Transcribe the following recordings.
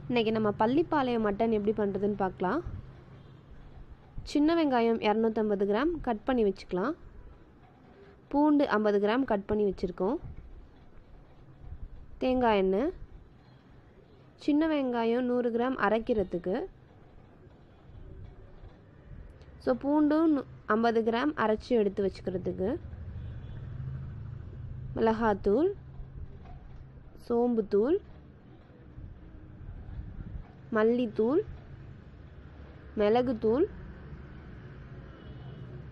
இன்றைக்கி நம்ம பள்ளிப்பாளையம் மட்டன் எப்படி பண்ணுறதுன்னு பார்க்கலாம். சின்ன வெங்காயம் 250 கிராம் கட் பண்ணி வச்சுக்கலாம். பூண்டு 50 கிராம் கட் பண்ணி வச்சுருக்கோம். தேங்காய் எண்ணெய், சின்ன வெங்காயம் 100 கிராம் அரைக்கிறதுக்கு, ஸோ பூண்டும் 50 கிராம் அரைச்சி எடுத்து வச்சுக்கிறதுக்கு, மிளகாத்தூள், சோம்புத்தூள், மல்லித்தூள், மிளகுத்தூள்,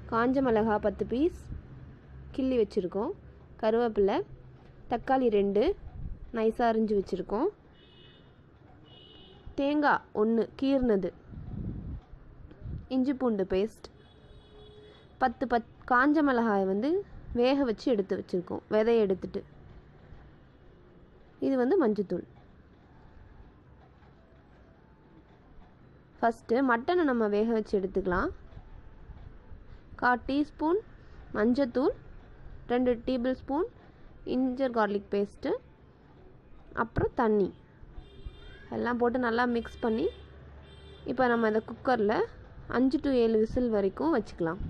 காஞ்ச மிளகா 10 பீஸ் கிள்ளி வச்சுருக்கோம், கருவேப்பிலை, தக்காளி 2 நைஸாக அரிஞ்சு வச்சுருக்கோம், தேங்காய் 1 கீர்னது, இஞ்சி பூண்டு பேஸ்ட், 10 காஞ்ச மிளகாய் வேக வச்சு எடுத்து வச்சுருக்கோம், விதையை எடுத்துட்டு. இது மஞ்சத்தூள். ஃபஸ்ட்டு மட்டனை நம்ம வேக வச்சு எடுத்துக்கலாம். 1/4 டீஸ்பூன் மஞ்சத்தூள், 2 டேபிள் ஸ்பூன் இஞ்சர் கார்லிக் பேஸ்ட்டு, அப்புறம் தண்ணி எல்லாம் போட்டு நல்லா மிக்ஸ் பண்ணி இப்போ நம்ம இந்த குக்கரில் 5 to 7 விசில் வரைக்கும் வச்சுக்கலாம்.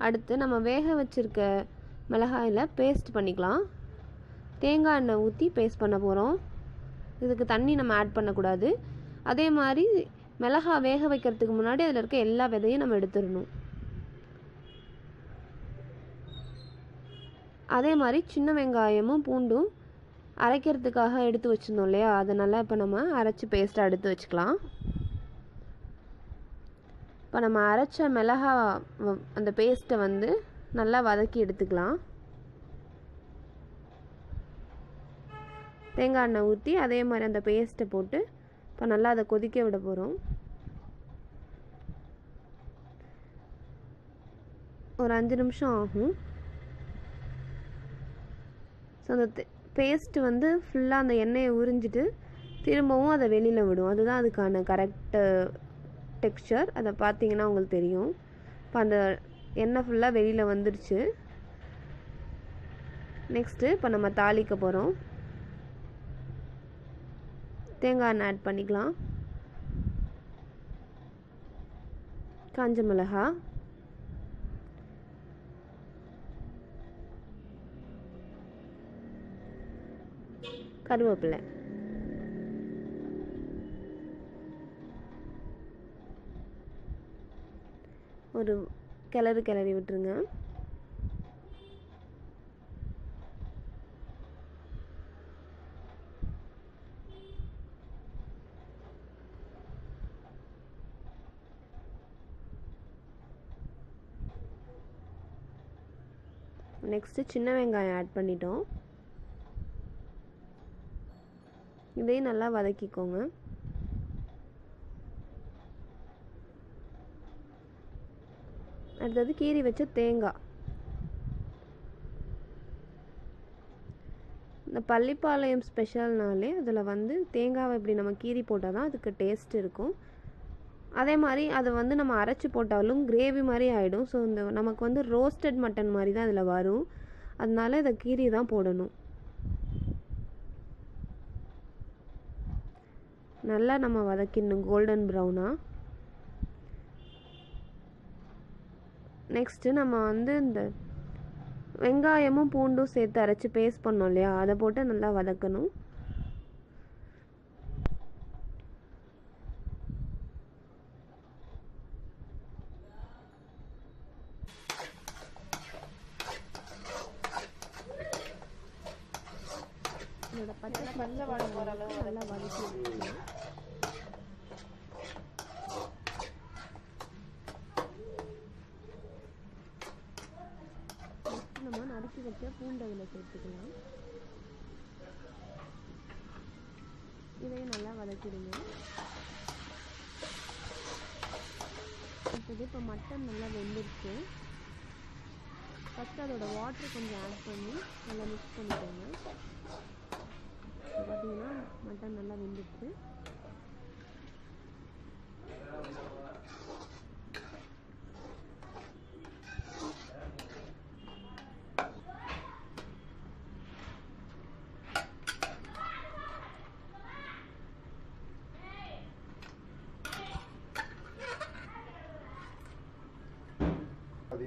அடுத்து நம்ம வேக வச்சுருக்க மிளகாயில் பேஸ்ட் பண்ணிக்கலாம். தேங்காய் எண்ணெய் ஊற்றி பேஸ்ட் பண்ண போகிறோம். இதுக்கு தண்ணி நம்ம ஆட் பண்ணக்கூடாது. அதே மாதிரி மிளகாய் வேக வைக்கிறதுக்கு முன்னாடி அதில் இருக்க எல்லா விதையும் நம்ம எடுத்துடணும். அதே மாதிரி சின்ன வெங்காயமும் பூண்டும் அரைக்கிறதுக்காக எடுத்து வச்சுருந்தோம் இல்லையா, அதனால் இப்போ நம்ம அரைச்சி பேஸ்ட்டாக எடுத்து வச்சுக்கலாம். இப்போ நம்ம அரைச்ச மிளகா அந்த பேஸ்ட்டை நல்லா வதக்கி எடுத்துக்கலாம். தேங்காய் எண்ணெய் ஊற்றி அதே மாதிரி அந்த பேஸ்ட்டை போட்டு இப்போ நல்லா அதை கொதிக்க விட போகிறோம். ஒரு 5 நிமிஷம் ஆகும். ஸோ அந்த பேஸ்ட்டு ஃபுல்லாக அந்த எண்ணெயை உறிஞ்சிட்டு திரும்பவும் அதை வெளியில் விடும். அதுதான் அதுக்கான கரெக்டு டெக்ஸ்சர். அதை பார்த்தீங்கன்னா உங்களுக்கு தெரியும். இப்போ அந்த எண்ணெய் ஃபுல்லாக வெளியில் வந்துடுச்சு. நெக்ஸ்ட்டு இப்போ நம்ம தாளிக்க போகிறோம். தேங்காய் எண்ணெய் ஆட் பண்ணிக்கலாம். காஞ்ச மிளகா, கருவேப்பிலை, ஒரு கிளறி விட்டுருங்க. நெக்ஸ்ட்டு சின்ன வெங்காயம் ஆட் பண்ணிட்டோம். இதையும் நல்லா வதக்கிக்கோங்க. அடுத்தது கீறி வச்ச தேங்காய். இந்த பள்ளிப்பாளையம் ஸ்பெஷல்னாலே அதில் தேங்காவை இப்படி நம்ம கீறி போட்டால் தான் அதுக்கு டேஸ்ட் இருக்கும். அதே மாதிரி அதை நம்ம அரைச்சி போட்டாலும் கிரேவி மாதிரி ஆகிடும். ஸோ இந்த நமக்கு ரோஸ்டட் மட்டன் மாதிரி தான் அதில் வரும். அதனால இதை கீரி தான் போடணும். நல்லா நம்ம வதக்கிடணும் கோல்டன் ப்ரௌனாக. நெக்ஸ்ட்டு நம்ம இந்த வெங்காயமும் பூண்டும் சேர்த்து அரைச்சி பேஸ்ட் பண்ணோம் இல்லையா, அதை போட்டு நல்லா வதக்கணும். இதோட பச்சை வாடை போகிற அளவு நல்லா வதக்கி எடுத்துக்கலாம். நம்ம நறுக்கி வச்ச பூண்டு அதில் சேர்த்துக்கலாம். இதையும் நல்லா வதக்கிடுங்க. இப்போ மட்டன் நல்லா வெந்துருச்சு. ஃபஸ்ட்டு அதோட வாட்டர் கொஞ்சம் ஆட் பண்ணி நல்லா மிக்ஸ் பண்ணிக்கோங்க. பார்த்தீங்கன்னா மட்டன் நல்லா வெந்துடுச்சு.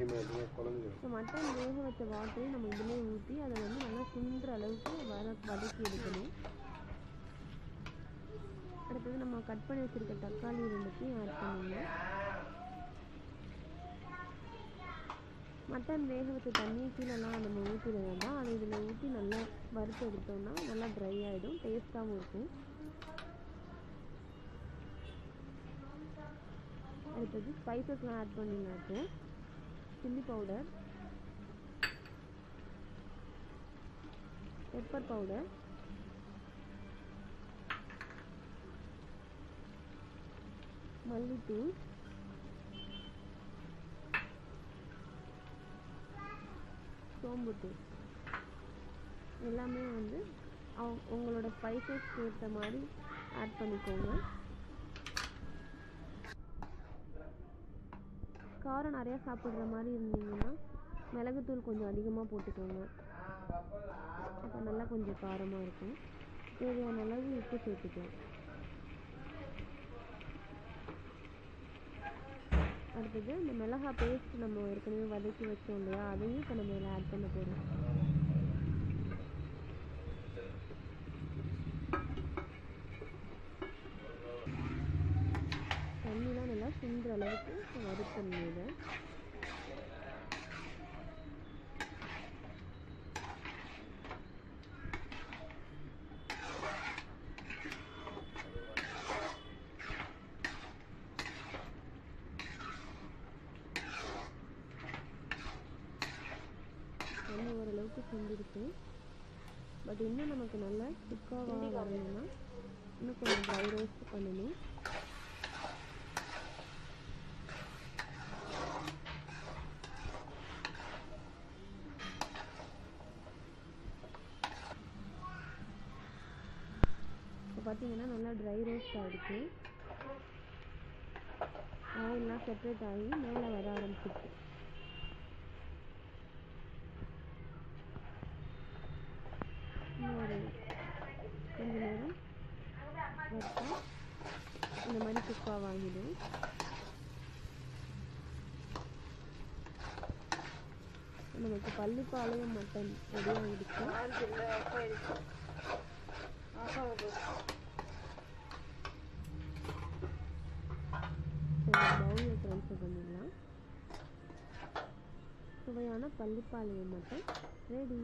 ஸோ மட்டன் வேக வச்ச வாட்டரையும் நம்ம இதிலே ஊற்றி அதை வந்து நல்லா சுண்டுற அளவுக்கு வதக்கி எடுக்கணும். அடுத்தது நம்ம கட் பண்ணி வச்சுருக்க தக்காளி 2த்தையும் ஆட் பண்ணிடணும். மட்டன் வேக வச்ச தண்ணியை கீழெல்லாம் நம்ம ஊற்றிட வேண்டாம். அதை இதில் ஊற்றி நல்லா வறுத்து எடுத்தோம்னா நல்லா ட்ரை ஆகிடும், டேஸ்ட்டாகவும் இருக்கும். அடுத்தது ஸ்பைசஸ்லாம் ஆட் பண்ணிடலாம். சில்லி பவுடர், பெப்பர் பவுடர், மல்லித்தூள், சோம்புத்தூள் எல்லாமே வந்து உங்களோட ஸ்பைசஸ்க்கு ஏற்ற மாதிரி ஆட் பண்ணிக்கோங்க. காரம் நிறையா சாப்பிட்ற மாதிரி இருந்தீங்கன்னா மிளகுத்தூள் கொஞ்சம் அதிகமாக போட்டுக்கோங்க, அப்போ நல்லா கொஞ்சம் காரமாக இருக்கும். தேவையான அளவு உப்பு சேர்த்துக்கலாம். அடுத்தது இந்த மிளகாய் பேஸ்ட் நம்ம ஏற்கனவே வதக்கி வச்சோம் இல்லையா, அதையும் இப்போ நம்ம இதில் ஆட் பண்ண போகிறோம். தண்ணிலாம் நல்லா சுண்டுற அளவுக்கு வறுக்கணும். இதை தண்ணி ஓரளவுக்கு சுண்டிருக்கு. பட் இன்னும் நமக்கு நல்லா திக்காக வரணும்னா இன்னும் கொஞ்சம் ட்ரை ரோஸ்ட் பண்ணணும். இப்போ பார்த்தீங்கன்னா நல்லா ட்ரை ரோஸ்ட் ஆகிடுச்சு. ஆயிலெலாம் செப்ரேட் ஆகி மேலே வர ஆரம்பிச்சிருக்கு. இன்னும் ஒரு கொஞ்சம் நேரம் வறுத்தா இந்த மாதிரி குக்காக வாங்கிடும். நமக்கு பள்ளிப்பாளையம் மட்டன் ரெடியாகிடுச்சு. பவுலில் ட்ரான்ஸ்ஃபர் பண்ணிடலாம். சுவையான பள்ளிப்பாளையம் மட்டன் ரெடி.